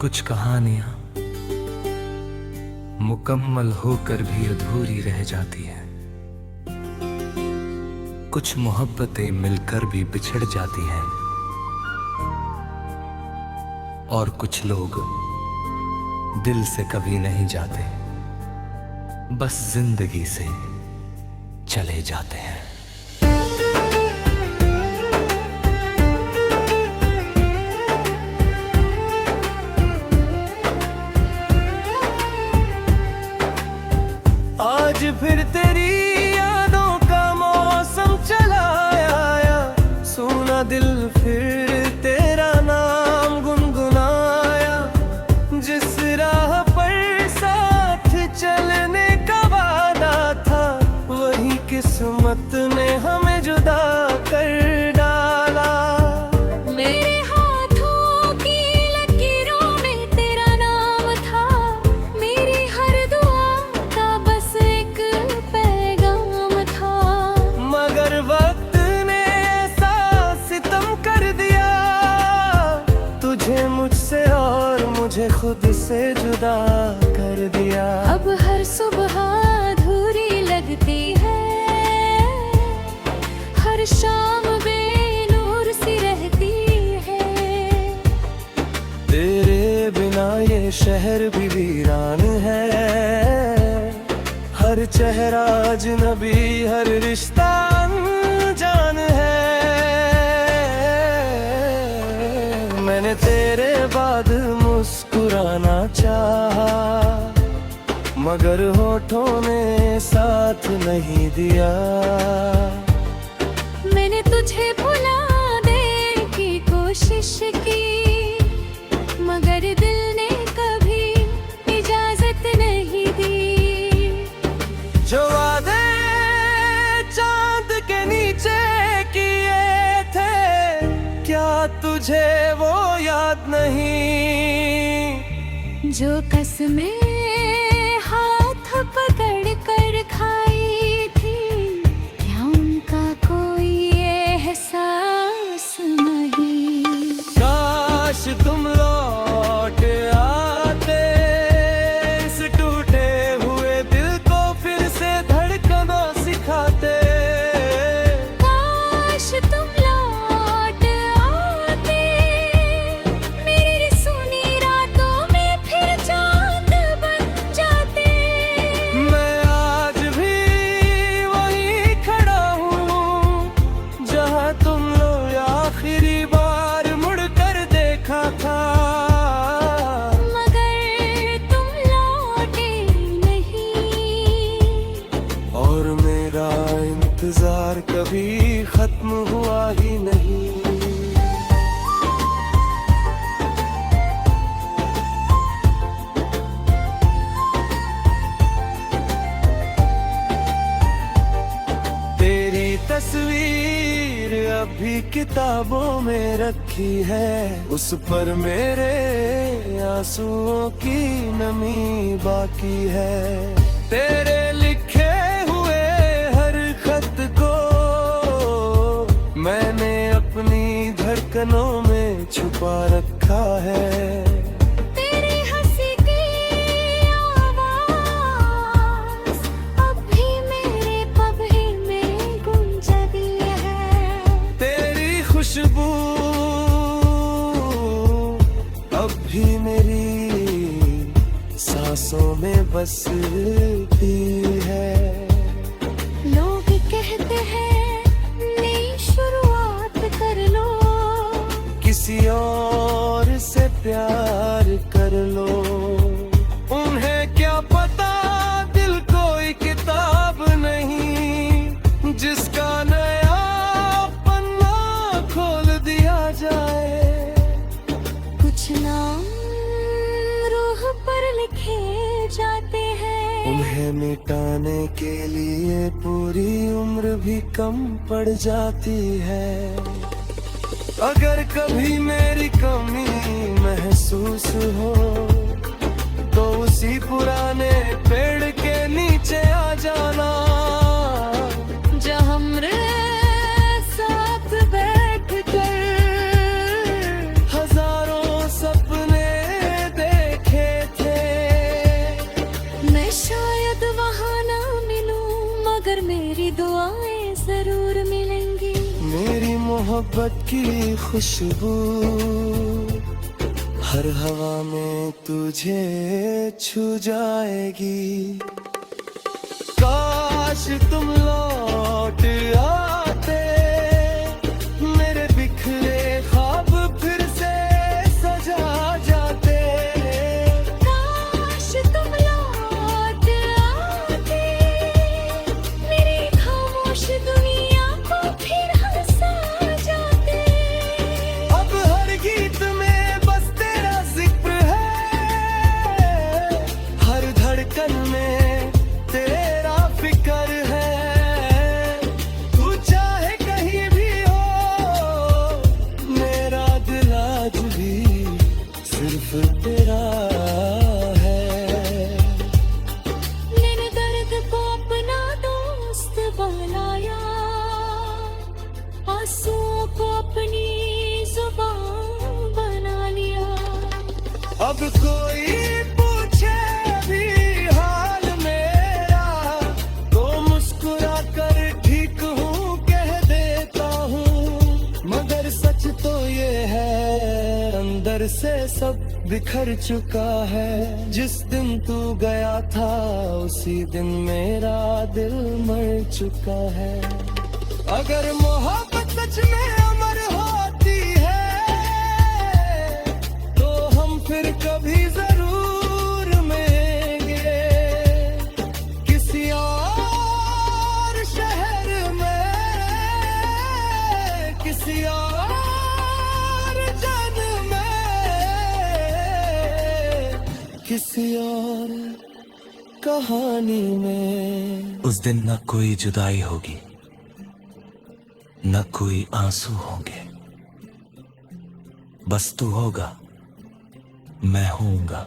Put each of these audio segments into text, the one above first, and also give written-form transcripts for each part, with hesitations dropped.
कुछ कहानियां मुकम्मल होकर भी अधूरी रह जाती हैं। कुछ मोहब्बतें मिलकर भी बिछड़ जाती हैं और कुछ लोग दिल से कभी नहीं जाते, बस जिंदगी से चले जाते हैं। आज फिर तेरी यादों का मौसम चला आया, सुना दिल फिर तेरा नाम गुनगुनाया। जिस राह पर साथ चलने का वादा था, वही किस्मत ने हमें जुदा कर डाला। मेरे हाथों की लकीरों में तेरा नाम था, मेरी हर दुआ का बस एक पैगाम था। मगर वक्त ने ऐसा सितम कर दिया, तुझे मुझसे और मुझे खुद से जुदा कर दिया। अब हर सुबह अधूरी लगती है, हर शाम बेनूर सी रहती है। तेरे बिना ये शहर भी वीरान है, हर चेहरा अजनबी, हर रिश्ता अनजान है। मैंने तेरे बाद मुस्कुराना चाहा, मगर होठों ने साथ नहीं दिया। मैंने तुझे भुलाने की कोशिश की, मगर दिल ने कभी इजाजत नहीं दी। जो वादे चांद के नीचे किए थे, क्या तुझे वो याद नहीं? जो कसमें हाथ पकड़ कर खाई थी, क्या उनका कोई एहसास नहीं? काश तुम लौट आते, इस टूटे हुए दिल को फिर से धड़कना सिखाते। काश तुम लौट आते, मेरी सुनी रातों में फिर चांद बन जाते। मैं आज भी वहीं खड़ा हूँ, जहाँ तुम लोग आखिरी बार मुड़कर देखा था। मगर तुम लौटे नहीं, और मेरा इंतजार कभी खत्म हुआ ही नहीं। तेरी तस्वीर अभी किताबों में रखी है, उस पर मेरे आंसुओं की नमी बाकी है। तेरे लिखे हुए हर खत को मैंने अपनी धड़कनों में छुपा रखा है। तेरी हंसी की आवाज़ अब भी मेरे पबही में गूंजती है। तेरी खुशबू अब भी मेरी सांसों में बसती है। लोग कहते हैं नई शुरुआत कर लो, किसी और से प्यार कर लो। उन्हें क्या पता दिल कोई किताब नहीं, जिसका नया पन्ना खोल दिया जाए। कुछ नाम रूह पर लिखे जाते हैं, उन्हें मिटाने के लिए पूरी उम्र भी कम पड़ जाती है। अगर कभी मेरी कमी महसूस हो, तो उसी पुराने पेड़ के नीचे आ जाना, जहाँ हमरे साथ बैठ कर हजारों सपने मोहब्बत की खुशबू हर हवा में तुझे छू जाएगी। काश तुम लौट आते, मेरे बिखरे ख्वाब फिर से सजा जाते। काश तुम लौट आते, मेरी खामोश दुनिया को फिर हंसा जाते। अब हर गीत में बस तेरा जिक्र है, हर धड़कन में तेरा फिक्र है। तू चाहे कहीं भी हो, मेरा दिल आज भी सिर्फ तेरा है। मैंने दर्द को अपना दोस्त बनाया, आंसुओं को अपनी जुबान बना लिया। अब कोई पूछे भी हाल मेरा, तो मुस्कुरा कर ठीक हूँ कह देता हूँ। मगर सच तो ये है, अंदर से सब बिखर चुका है। जिस दिन तू गया था, उसी दिन मेरा दिल मर चुका है। अगर मोहब्बत सच में अमर होती है, तो हम फिर कभी जरूर मिलेंगे, किसी और शहर में, किसी और जन्म में, किसी और कहानी में। उस दिन न कोई जुदाई होगी, न कोई आंसू होंगे, बस तू होगा, मैं होऊंगा,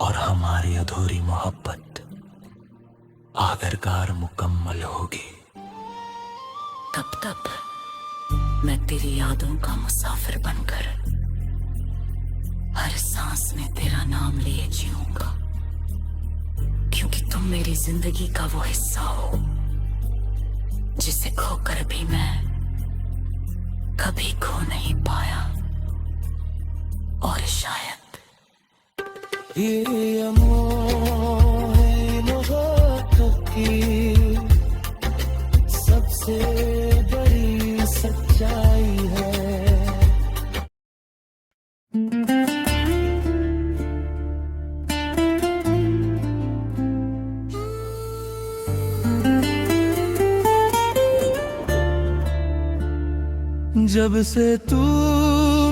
और हमारी अधूरी मोहब्बत आखिरकार मुकम्मल होगी। तब तक मैं तेरी यादों का मुसाफिर बनकर हर सांस में तेरा नाम लिए जीऊंगा, क्योंकि तुम मेरी जिंदगी का वो हिस्सा हो जिसे खोकर भी मैं कभी खो नहीं पाया। और शायद ये अमोह है मोहब्बत की सबसे बड़ी सच्चाई है। जब से तू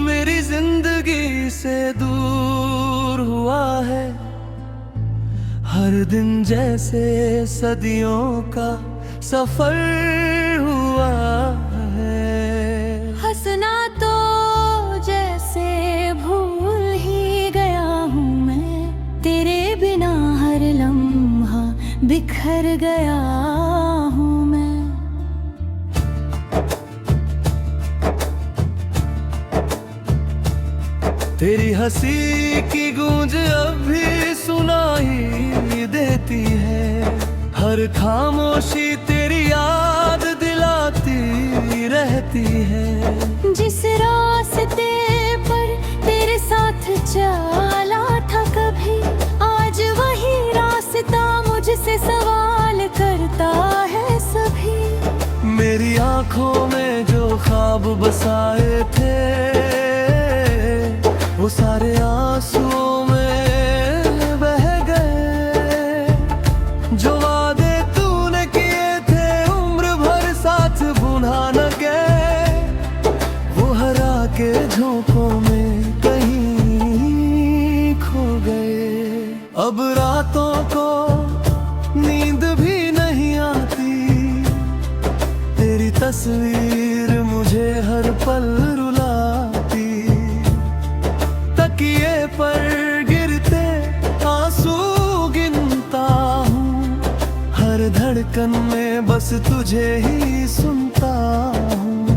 मेरी जिंदगी से दूर हुआ है, हर दिन जैसे सदियों का सफर हुआ है। हंसना तो जैसे भूल ही गया हूँ मैं, तेरे बिना हर लम्हा बिखर गया हूँ मैं। तेरी हंसी की गूंज अब भी सुनाई देती है, हर खामोशी तेरी याद दिलाती रहती है। जिस रास्ते पर तेरे साथ चला था कभी, आज वही रास्ता मुझसे सवाल करता है सभी। मेरी आंखों में जो ख्वाब बसाए थे, वो सारे आंसुओं में बह गए। जो वादे तूने किए थे उम्र भर साथ भुला न गए, वो हरा के झोंकों में कहीं खो गए। अब रातों को नींद भी नहीं आती, तेरी तस्वीर मुझे हर पल रुलाती। तकिए पर गिरते आंसू गिनता हूँ, हर धड़कन में बस तुझे ही सुनता हूँ।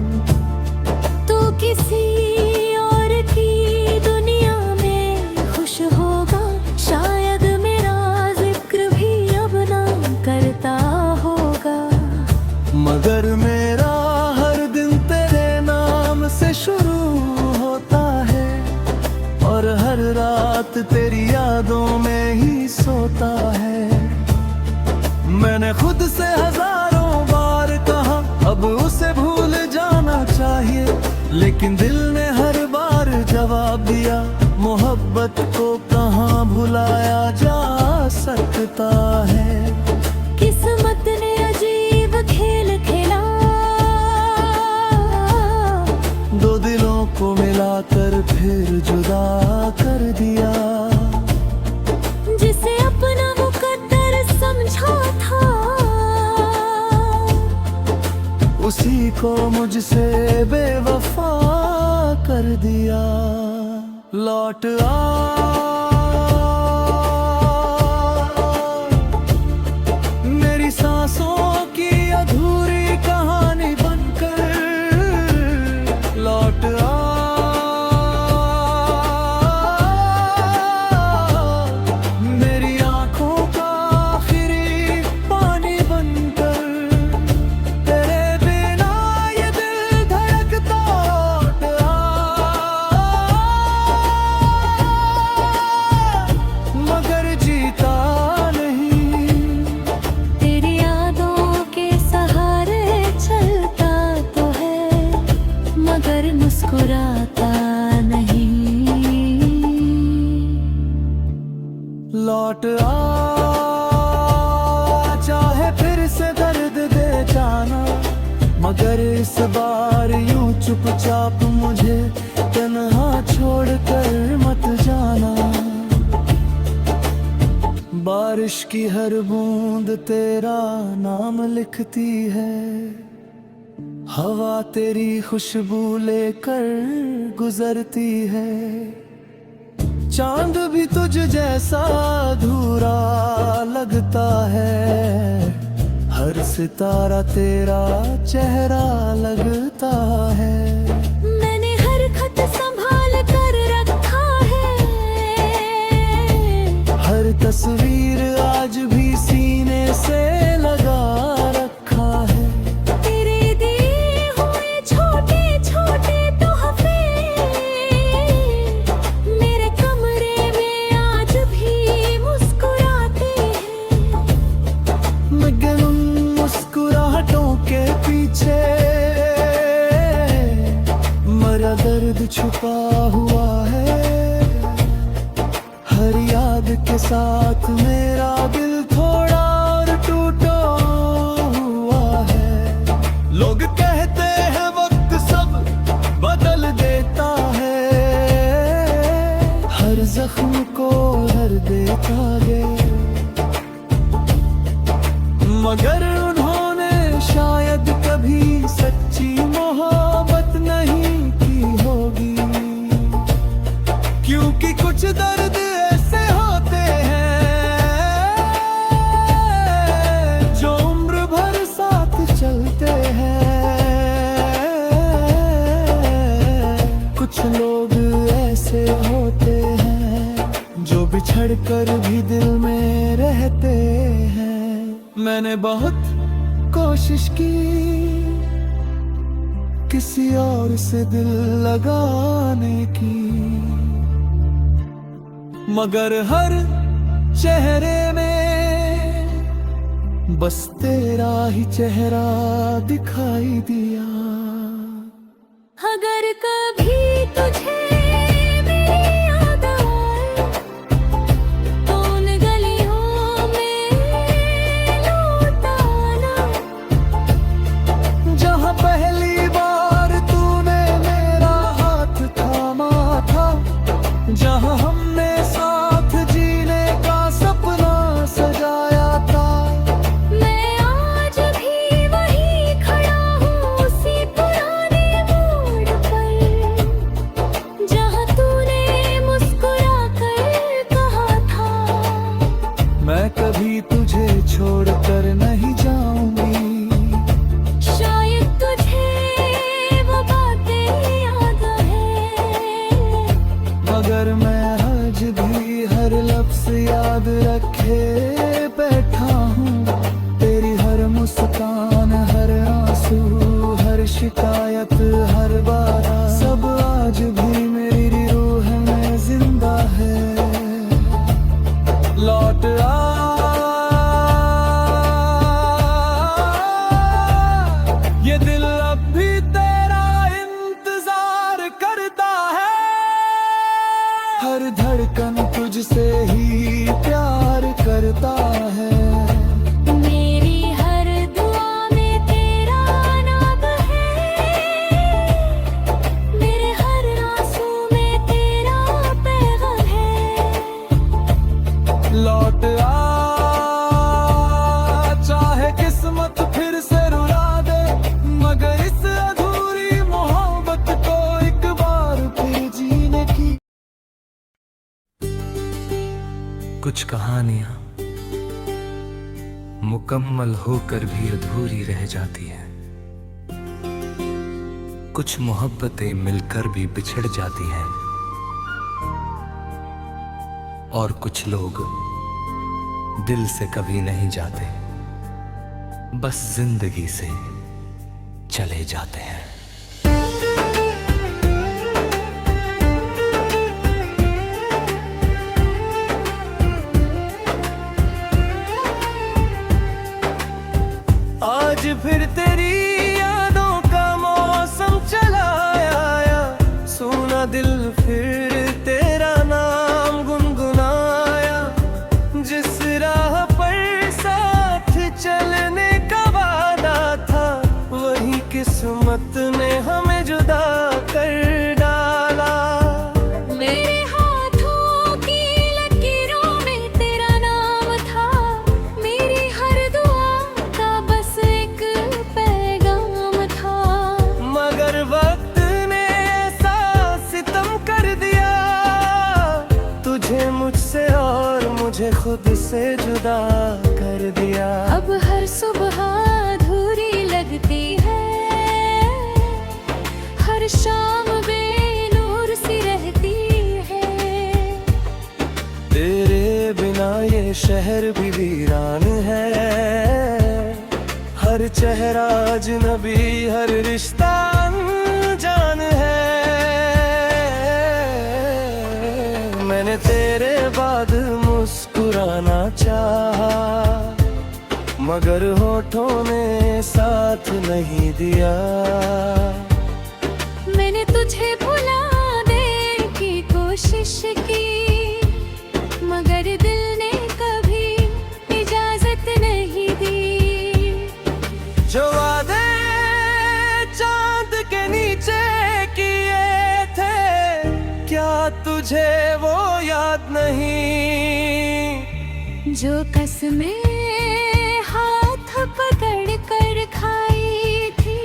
तू किसी और की दुनिया में खुश होगा, शायद मेरा जिक्र भी अब ना करता होगा। मगर मेरा हर दिन होता है और हर रात तेरी यादों में ही सोता है। मैंने खुद से हजारों बार कहा अब उसे भूल जाना चाहिए, लेकिन दिल ने हर बार जवाब दिया मोहब्बत को कहाँ भुलाया जा सकता है। किस्मत ने अजीब खेल खेला, दो दिलों को मिलाकर फिर जुदा कर दिया। जिसे अपना मुकद्दर समझा था, उसी को मुझसे बेवफा कर दिया। लौट आ मेरी सांसों की अधूरी कहानी बनकर, लौट आ मेरी आंखों का आखिरी पानी बनकर। तेरे बिना ये दिल धड़कता लौट मगर जीता नहीं। तेरी यादों के सहारे चलता तो है मगर मुस्कुराता नहीं। लौट आ चाहे फिर से दर्द दे जाना, मगर इस बार यूं चुपचाप मुझे तन्हा छोड़कर मत जाना। बारिश की हर बूंद तेरा नाम लिखती है, हवा तेरी खुशबू लेकर गुजरती है। चांद भी तुझ जैसा अधूरा लगता है, हर सितारा तेरा चेहरा लगता है। मैंने हर खत संभाल कर रखा है, हर तस्वीर आज भी सीने से लगा रखा है। तेरे दिए हुए छोटे छोटे तोहफे मेरे कमरे में आज भी मुस्कुराते हैं। मगर उन मुस्कुराहटों के पीछे मरा दर्द छुपा हुआ है। हर याद के साथ मेरा दिल थोड़ा और टूटा हुआ है। लोग कहते हैं वक्त सब बदल देता है, हर जख्म को हर देता है। मगर उन्होंने शायद कभी सच्ची मोहब्बत नहीं की होगी, क्योंकि कुछ दर्द ऐसे होते हैं जो उम्र भर साथ चलते हैं। कुछ लोग ऐसे होते हैं जो बिछड़ कर भी दिल में रहते हैं। मैंने बहुत कोशिश की किसी और से दिल लगाने की, मगर हर चेहरे में बस तेरा ही चेहरा दिखाई दिया। अगर कभी तुझे मेरी याद आए तो उन गलियों में लौट आना, जहाँ पहली बार तूने मेरा हाथ थामा था, जहाँ हमने साथ जीने का सपना सजाया था। मैं आज भी वहीं खड़ा हूँ उसी पुराने मोड़ पर, जहाँ तूने मुस्कुरा कर कहा था मैं कभी तुझे छोड़कर नहीं जाऊंगी। शायद तुझे वो बातें याद है, मगर मैं आज भी हर लफ्ज़ याद रखे बैठा हूँ। तेरी हर मुस्कान, हर आंसू, हर शिकायत, हर बात सब हर धड़कन तुझसे ही प्यार करता है। मेरी हर दुआ में तेरा नाम है, मेरे हर आंसू में तेरा पैगाम है। लौट आ चाहे किस्मत फिर से रुला दे, मगर इस अधूरी मोहब्बत को एक बार फिर जीने की। कुछ कहानियां मुकम्मल होकर भी अधूरी रह जाती हैं, कुछ मोहब्बतें मिलकर भी बिछड़ जाती हैं, और कुछ लोग दिल से कभी नहीं जाते, बस जिंदगी से चले जाते हैं। आज फिर तेरी यादों का मौसम चला आया, सुना दिल फिर तेरा नाम गुनगुनाया। जिस राह पर साथ चलने का वादा था, वही किस्मत ने हमें जुदा कर डाला। मेरे हाथों की लकीरों में तेरा नाम था, मेरी हर दुआ का बस एक पैगाम था। मगर वक्त ने ऐसा सितम कर दिया, तुझे मुझसे और मुझे खुद से जुदा कर दिया। अब हर सुबह अधूरी लगती है, हर शाम बेनूर सी रहती है। तेरे बिना ये शहर भी वीरान है, हर चेहरा अजनबी, हर रिश्ता अनजान है। मैंने तेरे बाद मुस्कुराना चाहा, मगर होठों ने साथ नहीं दिया। मैंने तुझे भुलाने की कोशिश की, मगर दिल ने कभी इजाजत नहीं दी। जो वादे चांद के नीचे किए थे, क्या तुझे वो याद नहीं? जो कसमें हाथ पकड़ कर खाई थी,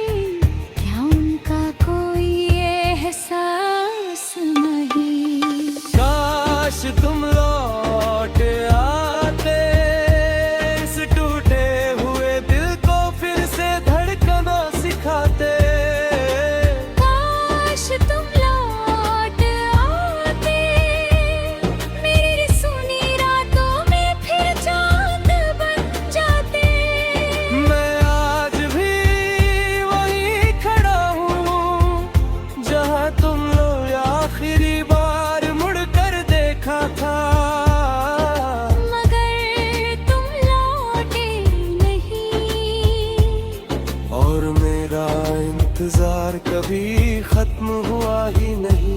क्या उनका कोई एहसास नहीं? काश तुम लौट आते, इस टूटे हुए दिल को फिर से धड़कना सिखाते। काश तुम लौट आते, मेरी सुनी रातों में फिर चांद बन जाते। मैं आज भी वहीं खड़ा हूँ, जहाँ तुम लोग आखिरी बार मुड़कर देखा था। मगर तुम लौटे नहीं, और मेरा इंतजार कभी खत्म हुआ ही नहीं।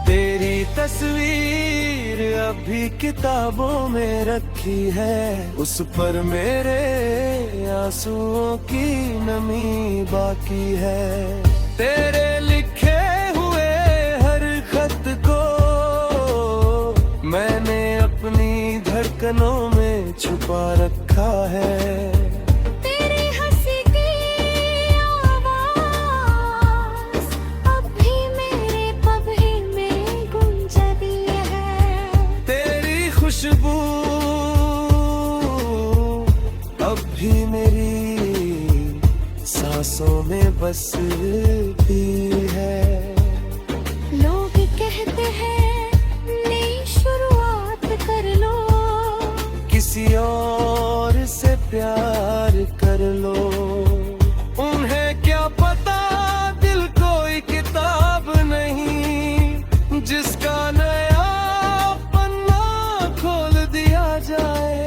तेरी तस्वीर अभी किताबों में रखी है, उस पर मेरे आंसुओं की नमी बाकी है। तेरे लिखे हुए हर खत को मैंने अपनी धड़कनों में छुपा रखा है। तेरी हंसी की आवाज़ अब भी मेरे पबहे में गूंजती है। तेरी खुशबू अब भी मेरी सांसों में बसती है। लोग कहते हैं नई शुरुआत कर लो, किसी और से प्यार कर लो। उन्हें क्या पता दिल कोई किताब नहीं, जिसका नया पन्ना खोल दिया जाए।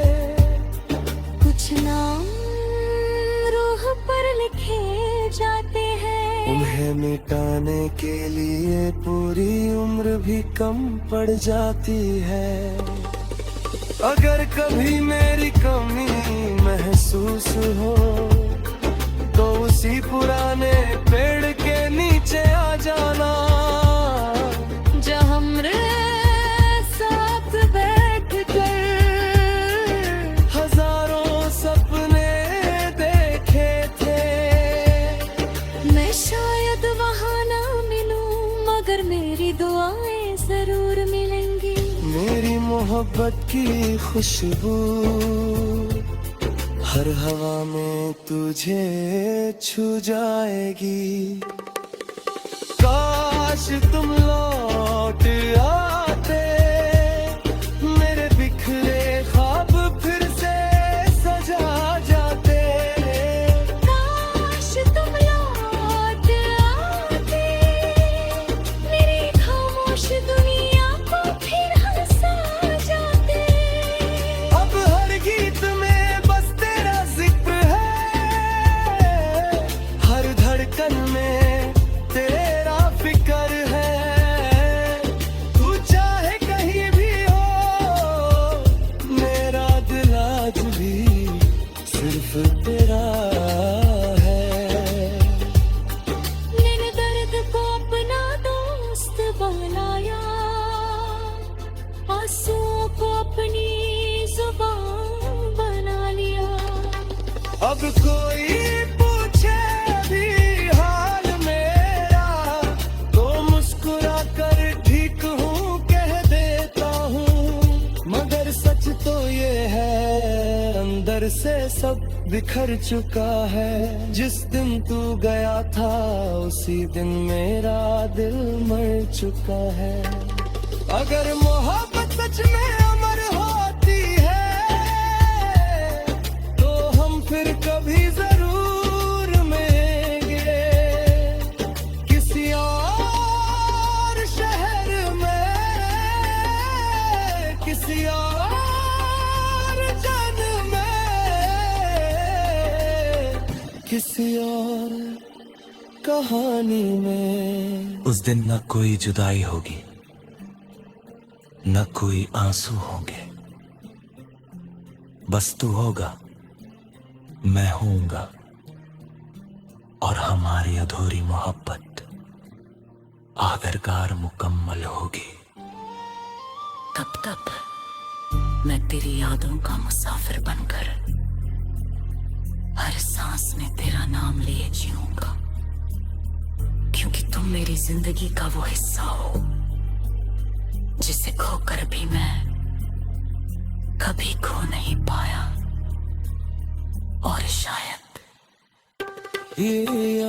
तुम्हें मिटाने के लिए पूरी उम्र भी कम पड़ जाती है। अगर कभी मेरी कमी महसूस हो तो उसी पुराने पेड़ के नीचे आ जाना, जहाँ हमरे साथ बैठ कर हजारों सपने देखे थे। मैं शायद वहाँ ना मिलूं, मगर मेरी दुआएं जरूर मिलेंगी। मेरी मोहब्बत की खुशबू हर हवा में तुझे छू जाएगी। काश तुम लौट आते, मेरे बिखरे ख्वाब फिर से सजा जाते। काश तुम लौट आते, मेरी खामोश दुनिया को फिर हंसा जाते। अब हर गीत में बस तेरा जिक्र है, हर धड़कन में तेरा फिक्र है। तू चाहे कहीं भी हो, मेरा दिल आज भी सिर्फ तेरा है। मैंने दर्द को अपना दोस्त बनाया, आंसुओं को अपनी जुबान बना लिया। अब कोई पूछे भी हाल मेरा तो मुस्कुरा कर ठीक हूँ कह देता हूँ। मगर सच तो ये है, अंदर से सब बिखर चुका है। जिस दिन तू गया था उसी दिन मेरा दिल मर चुका है। अगर मोहब्बत सच में अमर होती है तो हम फिर कभी जरूर मिलेंगे, किसी और शहर में, किसी और जन्म में, किसी और कहानी में। उस दिन न कोई जुदाई होगी, न कोई आंसू होंगे, बस तू होगा, मैं होऊंगा, और हमारी अधूरी मोहब्बत आखिरकार मुकम्मल होगी। तब तक मैं तेरी यादों का मुसाफिर बनकर हर सांस में तेरा नाम लिए जीऊंगा, क्योंकि तुम मेरी जिंदगी का वो हिस्सा हो जिसे खोकर भी मैं कभी खो नहीं पाया, और शायद ये